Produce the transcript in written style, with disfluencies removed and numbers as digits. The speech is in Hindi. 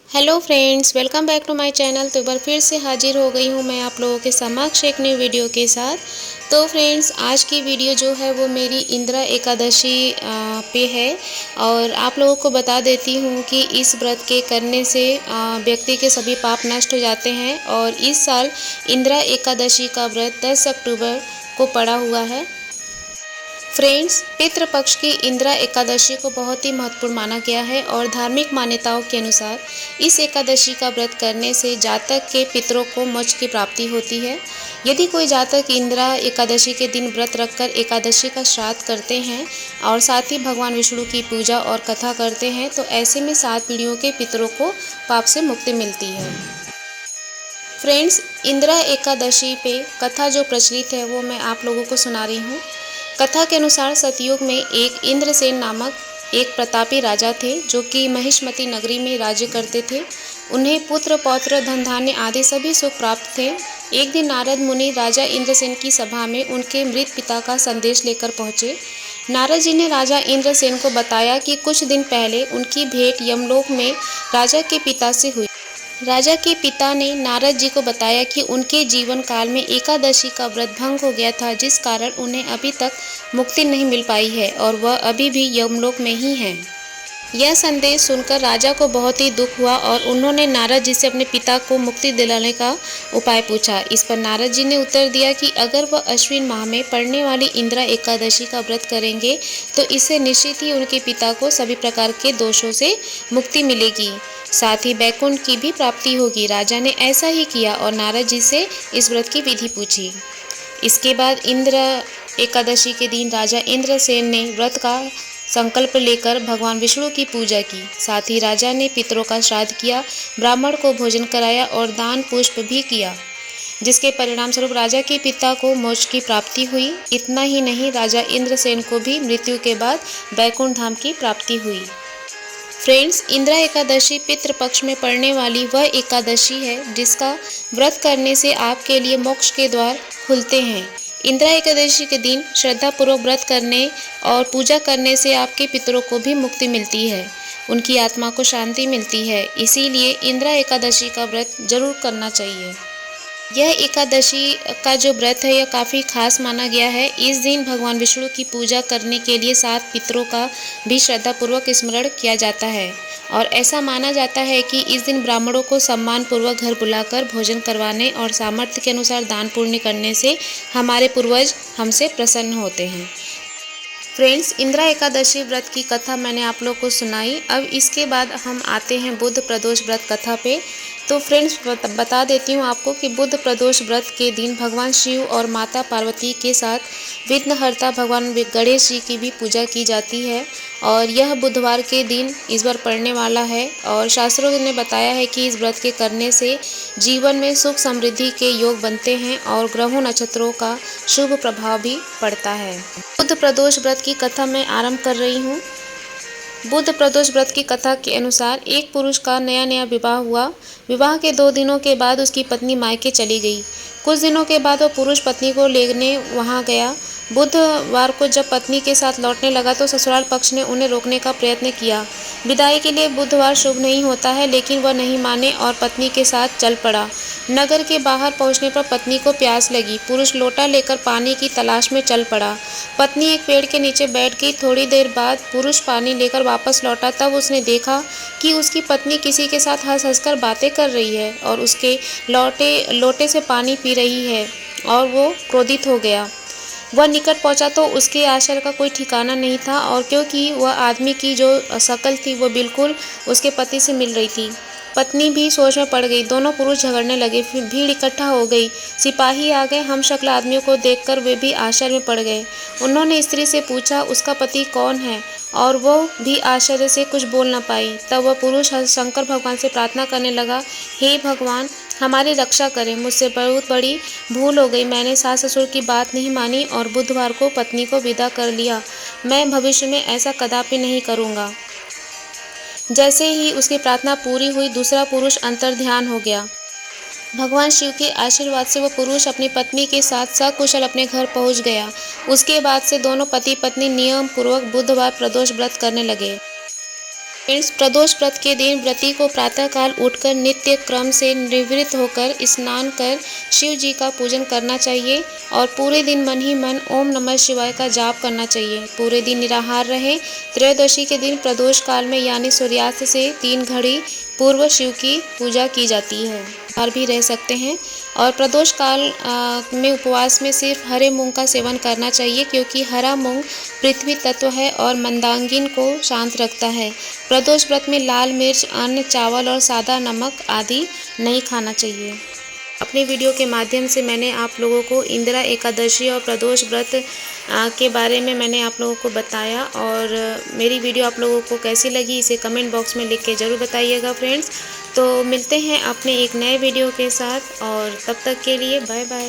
Hello friends, welcome back to my channel. तो एक बार फिर से हाजिर हो गई हूँ मैं आप लोगों के समक्ष एक न्यू वीडियो के साथ। तो फ्रेंड्स, आज की वीडियो जो है वो मेरी इंदिरा एकादशी पे है। और आप लोगों को बता देती हूँ कि इस व्रत के करने से व्यक्ति के सभी पाप नष्ट हो जाते हैं। और इस साल इंदिरा एकादशी का व्रत 10 अक्टूबर को पड़ा हुआ है। फ्रेंड्स, पितृपक्ष की इंदिरा एकादशी को बहुत ही महत्वपूर्ण माना गया है और धार्मिक मान्यताओं के अनुसार इस एकादशी का व्रत करने से जातक के पितरों को मोक्ष की प्राप्ति होती है। यदि कोई जातक इंदिरा एकादशी के दिन व्रत रखकर एकादशी का श्राद्ध करते हैं और साथ ही भगवान विष्णु की पूजा और कथा करते हैं तो ऐसे में 7 पीढ़ियों के पितरों को पाप से मुक्ति मिलती है। फ्रेंड्स, इंदिरा एकादशी पे कथा जो प्रचलित है वो मैं आप लोगों को सुना रही हूँ। कथा के अनुसार सतयुग में एक इंद्रसेन नामक एक प्रतापी राजा थे जो कि महिष्मती नगरी में राज्य करते थे। उन्हें पुत्र पौत्र धन धान्य आदि सभी सुख प्राप्त थे। एक दिन नारद मुनि राजा इंद्रसेन की सभा में उनके मृत पिता का संदेश लेकर पहुँचे। नारद जी ने राजा इंद्रसेन को बताया कि कुछ दिन पहले उनकी भेंट यमलोक में राजा के पिता से हुई। राजा के पिता ने नारद जी को बताया कि उनके जीवन काल में एकादशी का व्रत भंग हो गया था, जिस कारण उन्हें अभी तक मुक्ति नहीं मिल पाई है और वह अभी भी यमलोक में ही हैं। यह संदेश सुनकर राजा को बहुत ही दुख हुआ और उन्होंने नारद जी से अपने पिता को मुक्ति दिलाने का उपाय पूछा। इस पर नारद जी ने उत्तर दिया कि अगर वह अश्विन माह में पड़ने वाली इंदिरा एकादशी का व्रत करेंगे तो इससे निश्चित ही उनके पिता को सभी प्रकार के दोषों से मुक्ति मिलेगी, साथ ही बैकुंठ की भी प्राप्ति होगी। राजा ने ऐसा ही किया और नारद जी से इस व्रत की विधि पूछी। इसके बाद इंदिरा एकादशी के दिन राजा इंद्रसेन ने व्रत का संकल्प लेकर भगवान विष्णु की पूजा की। साथ ही राजा ने पितरों का श्राद्ध किया, ब्राह्मण को भोजन कराया और दान पुष्प भी किया, जिसके परिणाम स्वरूप राजा के पिता को मोक्ष की प्राप्ति हुई। इतना ही नहीं, राजा इंद्रसेन को भी मृत्यु के बाद बैकुंठ धाम की प्राप्ति हुई। फ्रेंड्स, इंदिरा एकादशी पितृपक्ष में पड़ने वाली वह एकादशी है जिसका व्रत करने से आपके लिए मोक्ष के द्वार खुलते हैं। इंदिरा एकादशी के दिन श्रद्धापूर्वक व्रत करने और पूजा करने से आपके पितरों को भी मुक्ति मिलती है, उनकी आत्मा को शांति मिलती है। इसीलिए इंदिरा एकादशी का व्रत जरूर करना चाहिए। यह एकादशी का जो व्रत है यह काफ़ी खास माना गया है। इस दिन भगवान विष्णु की पूजा करने के लिए 7 पितरों का भी श्रद्धापूर्वक स्मरण किया जाता है और ऐसा माना जाता है कि इस दिन ब्राह्मणों को सम्मानपूर्वक घर बुलाकर भोजन करवाने और सामर्थ्य के अनुसार दान पुण्य करने से हमारे पूर्वज हमसे प्रसन्न होते हैं। फ्रेंड्स, इंदिरा एकादशी व्रत की कथा मैंने आप लोग को सुनाई। अब इसके बाद हम आते हैं बुध प्रदोष व्रत कथा पे। तो फ्रेंड्स, बता देती हूँ आपको कि बुध प्रदोष व्रत के दिन भगवान शिव और माता पार्वती के साथ विघ्नहर्ता भगवान गणेश जी की भी पूजा की जाती है और यह बुधवार के दिन इस बार पड़ने वाला है। और शास्त्रों ने बताया है कि इस व्रत के करने से जीवन में सुख समृद्धि के योग बनते हैं और ग्रहों नक्षत्रों का शुभ प्रभाव भी पड़ता है। बुध प्रदोष व्रत की कथा मैं आरंभ कर रही हूँ। बुध प्रदोष व्रत की कथा के अनुसार एक पुरुष का नया नया विवाह हुआ। विवाह के 2 दिनों के बाद उसकी पत्नी मायके चली गई। कुछ दिनों के बाद वह पुरुष पत्नी को लेने वहां गया। बुधवार को जब पत्नी के साथ लौटने लगा तो ससुराल पक्ष ने उन्हें रोकने का प्रयत्न किया। विदाई के लिए बुधवार शुभ नहीं होता है, लेकिन वह नहीं माने और पत्नी के साथ चल पड़ा। नगर के बाहर पहुंचने पर पत्नी को प्यास लगी। पुरुष लोटा लेकर पानी की तलाश में चल पड़ा। पत्नी एक पेड़ के नीचे बैठ गई। थोड़ी देर बाद पुरुष पानी लेकर वापस लौटा। तब उसने देखा कि उसकी पत्नी किसी के साथ हंस हंस कर बातें कर रही है और उसके लोटे से पानी पी रही है और वो क्रोधित हो गया। वह निकट पहुंचा तो उसके आश्चर्य का कोई ठिकाना नहीं था और क्योंकि वह आदमी की जो शक्ल थी वो बिल्कुल उसके पति से मिल रही थी। पत्नी भी सोच में पड़ गई। दोनों पुरुष झगड़ने लगे। फिर भीड़ इकट्ठा हो गई। सिपाही आ गए। हम शक्ल आदमियों को देखकर वे भी आश्चर्य में पड़ गए। उन्होंने स्त्री से पूछा उसका पति कौन है और वो भी आश्चर्य से कुछ बोल न पाई। तब वह पुरुष शंकर भगवान से प्रार्थना करने लगा, हे भगवान, हमारी रक्षा करें, मुझसे बहुत बड़ी भूल हो गई। मैंने सास ससुर की बात नहीं मानी और बुधवार को पत्नी को विदा कर लिया। मैं भविष्य में ऐसा कदापि नहीं करूँगा। जैसे ही उसकी प्रार्थना पूरी हुई, दूसरा पुरुष अंतर्ध्यान हो गया। भगवान शिव के आशीर्वाद से वह पुरुष अपनी पत्नी के साथ सकुशल अपने घर पहुंच गया। उसके बाद से दोनों पति पत्नी नियम पूर्वक बुधवार प्रदोष व्रत करने लगे। फ्रेंड्स, प्रदोष व्रत के दिन व्रती को प्रातःकाल उठकर नित्य क्रम से निवृत्त होकर स्नान कर शिव जी का पूजन करना चाहिए और पूरे दिन मन ही मन ओम नमः शिवाय का जाप करना चाहिए। पूरे दिन निराहार रहे। त्रयोदशी के दिन प्रदोष काल में यानी सूर्यास्त से 3 घड़ी पूर्व शिव की पूजा की जाती है। बाहर भी रह सकते हैं और प्रदोष काल में उपवास में सिर्फ हरे मूंग का सेवन करना चाहिए, क्योंकि हरा मूंग पृथ्वी तत्व है और मंदांगिन को शांत रखता है। प्रदोष व्रत में लाल मिर्च, अन्न, चावल और सादा नमक आदि नहीं खाना चाहिए। अपने वीडियो के माध्यम से मैंने आप लोगों को इंदिरा एकादशी और प्रदोष व्रत के बारे में मैंने आप लोगों को बताया, और मेरी वीडियो आप लोगों को कैसी लगी इसे कमेंट बॉक्स में लिख के ज़रूर बताइएगा फ्रेंड्स। तो मिलते हैं अपने एक नए वीडियो के साथ, और तब तक के लिए बाय बाय।